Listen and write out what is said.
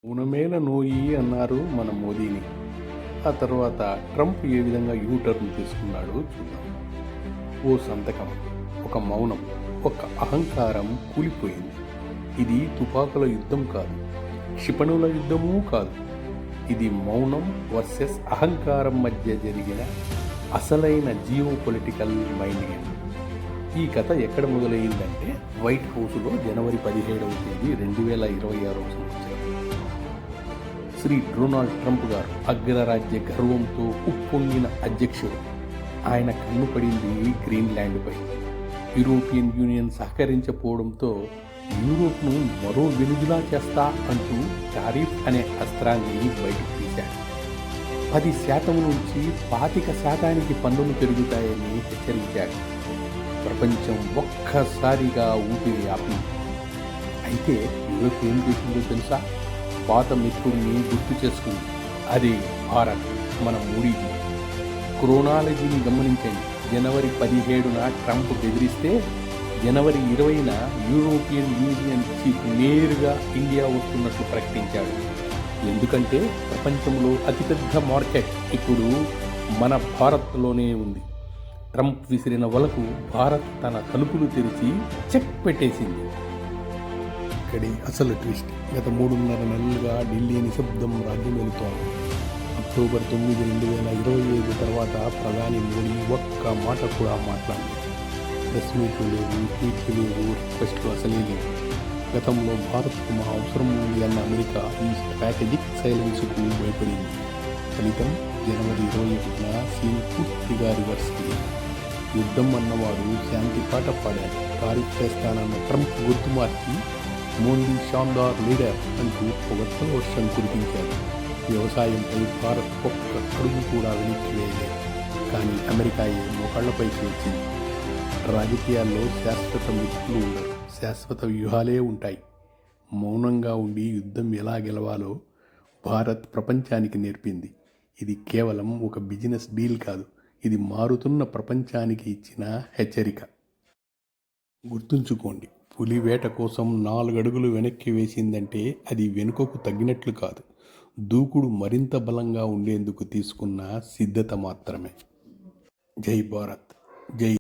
ఊనమేల నోయి అన్నారు మన మోదీని. ఆ తర్వాత ట్రంప్ ఏ విధంగా యూటర్న్ తీసుకున్నాడో చూద్దాం. ఓ సంతకం, ఒక మౌనం, ఒక అహంకారం కూలిపోయింది. ఇది తుపాకుల యుద్ధం కాదు, క్షిపణుల యుద్ధమూ కాదు. ఇది మౌనం వర్సెస్ అహంకారం మధ్య జరిగిన అసలైన జియో పొలిటికల్ మైండ్ గేమ్. ఈ కథ ఎక్కడ మొదలైందంటే వైట్ హౌస్లో జనవరి 17వ తేదీ 2026 సంవత్సరం. శ్రీ డొనాల్డ్ ట్రంప్ గారు అగ్రరాజ్య గర్వంతో ఉప్పొంగిన అధ్యక్షుడు. ఆయన కన్ను పడింది గ్రీన్లాండ్పై. యూరోపియన్ యూనియన్ సహకరించకపోవడంతో యూరోప్ను మరో వెనుజులా చేస్తా అంటూ టారిఫ్ అనే అస్త్రాన్ని బయటకు తీశాడు. 10% నుంచి 25% పన్నులు పెరుగుతాయని హెచ్చరించాడు. ప్రపంచం ఒక్కసారిగా ఊపిరి ఆపింది. అయితే యూరోప్ ఏం చేసిందో తెలుసా? పాత మిత్రుడిని గుర్తు చేసుకుంది. అదే భారత్, మన మోడీజీ. క్రోనాలజీని గమనించండి. జనవరి 17న ట్రంప్ బెదిరిస్తే జనవరి 20న యూరోపియన్ యూనియన్ చీఫ్ నేరుగా ఇండియా వస్తున్నట్లు ప్రకటించాడు. ఎందుకంటే ప్రపంచంలో అతిపెద్ద మార్కెట్ ఇప్పుడు మన భారత్లోనే ఉంది. ట్రంప్ విసిరిన వలకు భారత్ తన తలుపులు తెరిచి చెక్ పెట్టేసింది. ఇక్కడి అసలు ట్విస్ట్. గత 3.5 నెలలుగా ఢిల్లీ నిశ్శబ్దం రాజ్యం వెళుతోంది. అక్టోబర్ 9, 2025 తర్వాత ప్రధాని మోడీ ఒక్క మాట కూడా మాట్లాడలేదు. ప్రెస్ మీట్లు లేవు, ట్వీట్లు లేవు, రిక్వెస్ట్లు అసలే లేవు. గతంలో భారత్కు మా అవసరం ఉంది అన్న అమెరికా ఈ స్ట్రాటజిక్ సైలెన్స్కు భయపడింది. ఫలితం జనవరి 21న సీన్ పూర్తిగా రివర్స్ అయ్యింది. యుద్ధం అన్నవాడు శాంతి పాట పాడాడు. టారిఫ్ చేస్తానన్న ట్రంప్ గుర్తు మార్చి మోదీ షాందార్ లీడర్ అంటూ పొగడ్తల వర్షం కురిపించారు. వ్యవసాయంపై భారత్ ఒక్క అడుగు కూడా వెనక్కి వేయలేదు. కానీ అమెరికా మోకాళ్లపైకి వచ్చింది. రాజకీయాల్లో శాశ్వత మిత్రులు ఉండరు, శాశ్వత వ్యూహాలే ఉంటాయి. మౌనంగా ఉండి యుద్ధం ఎలా గెలవాలో భారత్ ప్రపంచానికి నేర్పింది. ఇది కేవలం ఒక బిజినెస్ డీల్ కాదు, ఇది మారుతున్న ప్రపంచానికి ఇచ్చిన హెచ్చరిక. గుర్తుంచుకోండి, పులి వేట కోసం 4 అడుగులు వెనక్కి వేసిందంటే అది వెనుకకు తగ్గినట్లు కాదు, దూకుడు మరింత బలంగా ఉండేందుకు తీసుకున్న సిద్ధత మాత్రమే. జై భారత్, జై